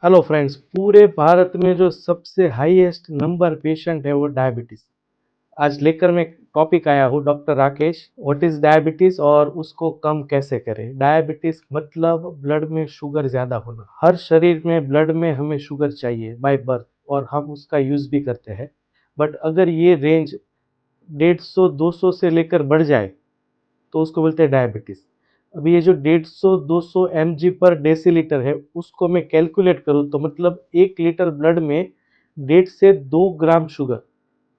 Hello friends, पूरे भारत में जो सबसे हाईएस्ट नंबर पेशेंट है वो डायबिटीज। आज लेकर मैं टॉपिक आया हूँ doctor Rakesh, what is diabetes और उसको कम कैसे करें। डायबिटीज मतलब ब्लड में शुगर ज्यादा होना। हर शरीर में ब्लड में हमें शुगर चाहिए बाय बर्थ और हम उसका यूज भी करते हैं। बट अगर ये रेंज 150-200 से लेकर बढ़ जाए तो उसको बोलते हैं डायबिटीज। अभी ये जो 150-200 mg पर डेसीलीटर है उसको मैं कैलकुलेट करूँ तो मतलब 1 लीटर ब्लड में 1.5 से 2 ग्राम शुगर,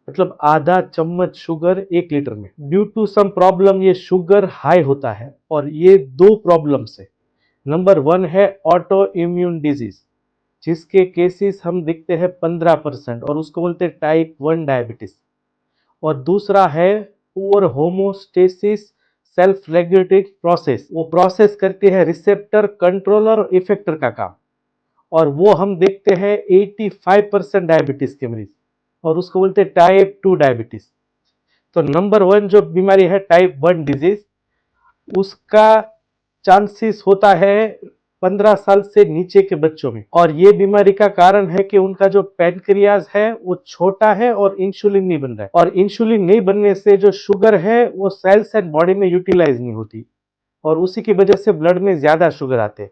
मतलब आधा चम्मच शुगर 1 लीटर में। ड्यू टू सम प्रॉब्लम ये शुगर हाई होता है और ये दो प्रॉब्लम से। नंबर 1 है ऑटो इम्यून डिजीज, जिसके केसेस हम दिखते हैं 15% और उसको बोलते हैं टाइप 1 डायबिटीज। और दूसरा है poor homeostasis self regulating process, वो प्रोसेस करती है रिसेप्टर कंट्रोलर और इफेक्टर का काम। और वो हम देखते हैं 85% डायबिटीज के मरीज और उसको बोलते हैं टाइप 2 डायबिटीज। तो नंबर 1 जो बीमारी है टाइप 1 डिजीज, उसका चांसेस होता है 15 साल से नीचे के बच्चों में। और ये बीमारी का कारण है कि उनका जो पैनक्रियाज है वो छोटा है और इंसुलिन नहीं बन रहा है, और इंसुलिन नहीं बनने से जो शुगर है वो सेल्स एंड बॉडी में यूटिलाइज नहीं होती और उसी की वजह से ब्लड में ज्यादा शुगर आते हैं।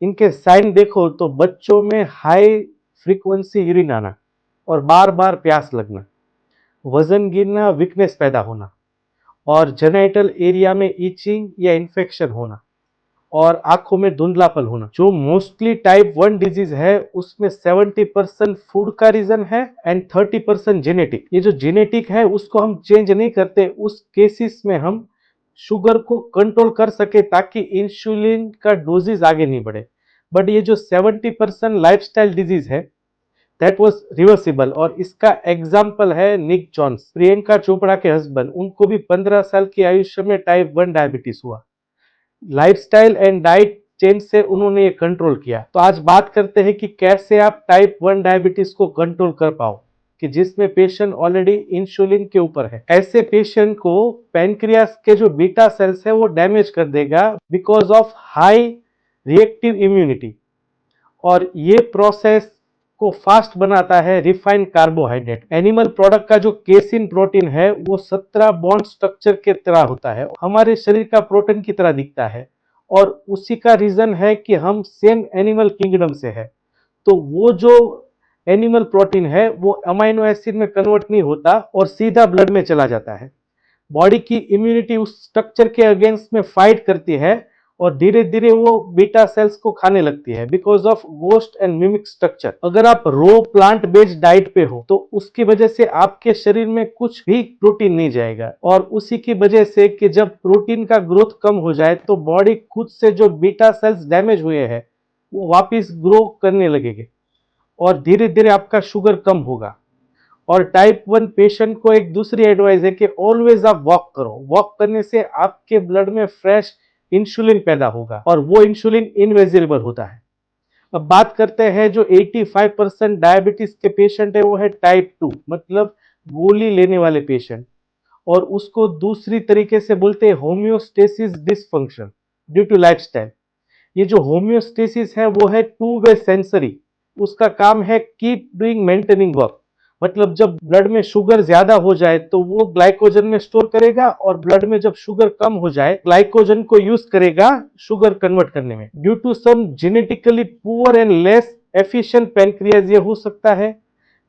इनके साइन देखो तो बच्चों में हाई फ्रीक्वेंसी यूरिन आना और बार बार प्यास लगना, वजन गिरना, वीकनेस पैदा होना, और जेनाइटल एरिया में इचिंग या इन्फेक्शन होना, और आंखों में धुंधलापन होना। जो मोस्टली टाइप 1 डिजीज है उसमें 70% फूड का रीजन है एंड 30% जेनेटिक। ये जो जेनेटिक है उसको हम चेंज नहीं करते, उस केसेस में हम शुगर को कंट्रोल कर सके ताकि इंसुलिन का डोजेज आगे नहीं बढ़े। बट ये जो 70% लाइफस्टाइल डिजीज है दैट वाज रिवर्सिबल, और इसका एग्जाम्पल है निक जॉन्स, प्रियंका चोपड़ा के हस्बैंड। उनको भी 15 साल की आयुष्य में टाइप 1 डायबिटीज हुआ। लाइफस्टाइल एंड डाइट चेंज से उन्होंने ये कंट्रोल किया। तो आज बात करते हैं कि कैसे आप टाइप 1 डायबिटीज को कंट्रोल कर पाओ, कि जिसमें पेशेंट ऑलरेडी इंसुलिन के ऊपर है। ऐसे पेशेंट को पैनक्रियास के जो बीटा सेल्स है वो डैमेज कर देगा because of high reactive immunity. और ये प्रोसेस को फास्ट बनाता है रिफाइंड कार्बोहाइड्रेट। एनिमल प्रोडक्ट का जो केसिन प्रोटीन है वो 17 बॉन्ड स्ट्रक्चर के तरह होता है, हमारे शरीर का प्रोटीन की तरह दिखता है। और उसी का रीजन है कि हम सेम एनिमल किंगडम से है। तो वो जो एनिमल प्रोटीन है वो अमाइनो एसिड में कन्वर्ट नहीं होता और सीधा ब्लड में चला जाता है। बॉडी की इम्यूनिटी उस स्ट्रक्चर के अगेंस्ट में फाइट करती है और धीरे धीरे वो बीटा सेल्स को खाने लगती है because of ghost and mimic structure. अगर आप रो प्लांट बेस्ड डाइट पे हो तो उसकी वजह से आपके शरीर में कुछ भी प्रोटीन नहीं जाएगा, और उसी की वजह से कि जब प्रोटीन का ग्रोथ कम हो जाए तो बॉडी खुद से जो बीटा सेल्स डैमेज हुए हैं वो वापिस ग्रो करने लगेंगे और धीरे धीरे आपका शुगर कम होगा। और टाइप 1 पेशेंट को एक दूसरी एडवाइस है कि ऑलवेज आप वॉक करो। वॉक करने से आपके ब्लड में फ्रेश इंसुलिन पैदा होगा और वो इंसुलिन इनवेजिबल होता है। अब बात करते हैं जो 85% डायबिटीज के पेशेंट है वो है टाइप 2, मतलब गोली लेने वाले पेशेंट। और उसको दूसरी तरीके से बोलते हैं homeostasis dysfunction due to lifestyle. ये जो होम्योस्टेसिस है वो है टू वे सेंसरी। उसका काम है कीप डूइंग मेंटेनिंग वर्क। मतलब जब ब्लड में शुगर ज्यादा हो जाए तो वो ग्लाइकोजन में स्टोर करेगा, और ब्लड में जब शुगर कम हो जाए ग्लाइकोजन को यूज करेगा शुगर कन्वर्ट करने में। Due to some genetically poor and less efficient pancreas ये हो सकता है,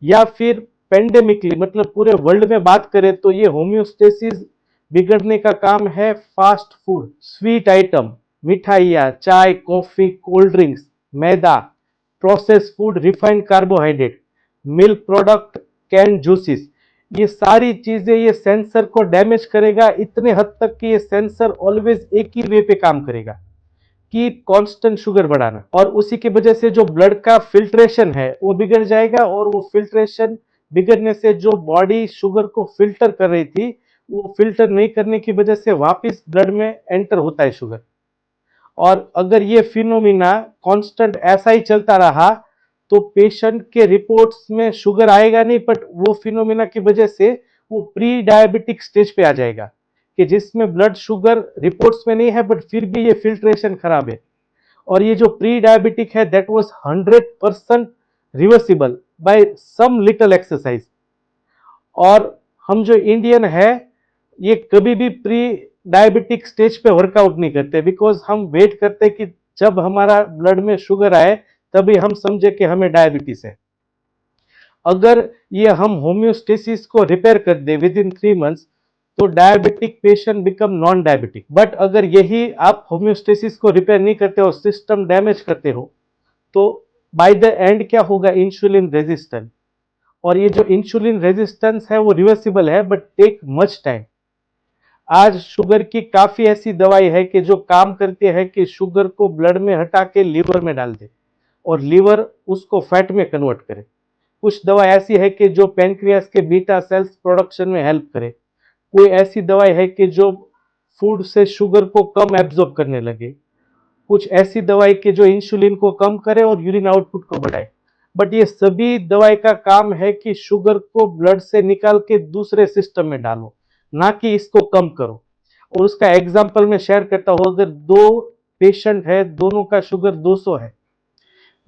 या फिर पेंडेमिकली, मतलब पूरे वर्ल्ड में बात करें तो ये होम्योस्टेसिस बिगड़ने का काम है फास्ट फूड, स्वीट आइटम, मिठाइयाँ, चाय, coffee, cold drinks, maida, process food, refined carbohydrate, milk product, can juices. ये सारी चीजें ये सेंसर को डैमेज करेगा इतने हद तक कि ये सेंसर ऑलवेज एक ही वे पे काम करेगा कि कांस्टेंट शुगर बढ़ाना। और उसी की वजह से जो ब्लड का फिल्ट्रेशन है वो बिगड़ जाएगा, और वो फिल्ट्रेशन बिगड़ने से जो बॉडी शुगर को फिल्टर कर रही थी वो फिल्टर नहीं करने की वजह से वापस ब्लड में एंटर होता है शुगर। और अगर ये फिनोमिना कांस्टेंट ऐसा ही चलता रहा तो पेशेंट के रिपोर्ट्स में शुगर आएगा नहीं, बट वो फिनोमिना की वजह से वो प्री डायबिटिक स्टेज पे आ जाएगा कि जिसमें ब्लड शुगर रिपोर्ट्स में नहीं है बट फिर भी ये फिल्ट्रेशन खराब है। और ये जो प्री डायबिटिक है that was 100% reversible by some little exercise. और हम जो इंडियन है ये कभी भी प्री डायबिटिक स्टेज पे वर्कआउट नहीं करते, बिकॉज हम वेट करते कि जब हमारा ब्लड में शुगर आए तभी हम समझे कि हमें डायबिटीज है। अगर ये हम होम्योस्टेसिस को रिपेयर कर दे विद इन 3 मंथ्स तो diabetic patient become non diabetic. But अगर यही आप होम्योस्टेसिस को रिपेयर नहीं करते हो, सिस्टम डैमेज करते हो, तो बाय द एंड क्या होगा, इंसुलिन रेजिस्टेंट। और ये जो इंसुलिन रेजिस्टेंस है वो रिवर्सिबल है बट टेक मच टाइम। आज शुगर की काफी ऐसी दवाई है कि जो काम करती है कि शुगर को ब्लड में हटा के लीवर में डाल दे और लीवर उसको फैट में कन्वर्ट करे। कुछ दवा ऐसी है कि जो पेनक्रियास के बीटा सेल्स प्रोडक्शन में हेल्प करे। कोई ऐसी दवाई है कि जो फूड से शुगर को कम एब्जॉर्ब करने लगे। कुछ ऐसी दवाई के जो इंसुलिन को कम करे और यूरिन आउटपुट को बढ़ाए। बट ये सभी दवाई का काम है कि शुगर को ब्लड से निकाल के दूसरे सिस्टम में डालो, ना कि इसको कम करो। और उसका एग्जाम्पल मैं शेयर करता हूं। अगर दो पेशेंट है, दोनों का शुगर 200 है।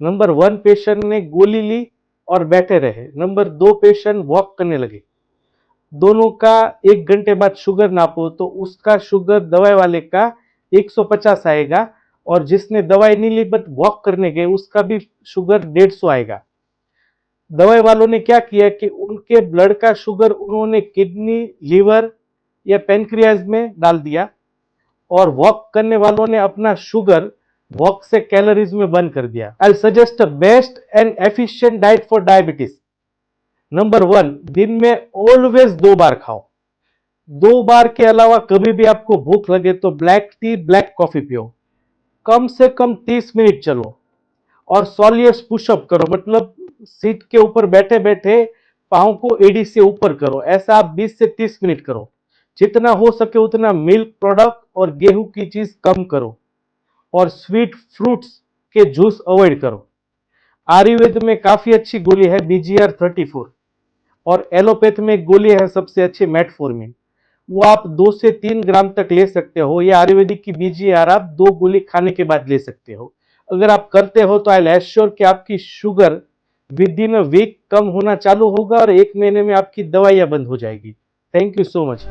नंबर 1 पेशेंट ने गोली ली और बैठे रहे। नंबर 2 पेशेंट वॉक करने लगे। दोनों का 1 घंटे बाद शुगर नापो तो उसका शुगर दवाई वाले का 150 आएगा, और जिसने दवाई नहीं ली बट वॉक करने गए उसका भी शुगर 150 आएगा। दवाई वालों ने क्या किया कि उनके ब्लड का शुगर उन्होंने किडनी, लीवर या पेनक्रियाज में डाल दिया, और वॉक करने वालों ने अपना शुगर वॉक से कैलोरीज में बर्न कर दिया। I suggest best and efficient diet for diabetes. Number 1, दिन में ऑलवेज 2 बार खाओ। 2 बार के अलावा कभी भी आपको भूख लगे तो ब्लैक टी, ब्लैक कॉफी पियो। कम से कम 30 मिनट चलो और सोलियस पुशअप करो, मतलब सीट के ऊपर बैठे बैठे पांव को एडी से ऊपर करो। ऐसा आप 20 से 30 मिनट करो। जितना हो सके उतना मिल्क प्रोडक्ट और गेहूं की चीज कम करो, और स्वीट फ्रूट्स के जूस अवॉइड करो। आयुर्वेद में काफी अच्छी गोली है BGR34, और एलोपैथ में एक गोली है सबसे अच्छी मेटफॉर्मिन। वो आप 2 से 3 ग्राम तक ले सकते हो। ये आयुर्वेदिक की BGR आप 2 गोली खाने के बाद ले सकते हो। अगर आप करते हो तो आई एश्योर कि आपकी sugar within a week कम होना चालू होगा और 1 महीने में आपकी दवाइयां बंद हो जाएगी। Thank you so much.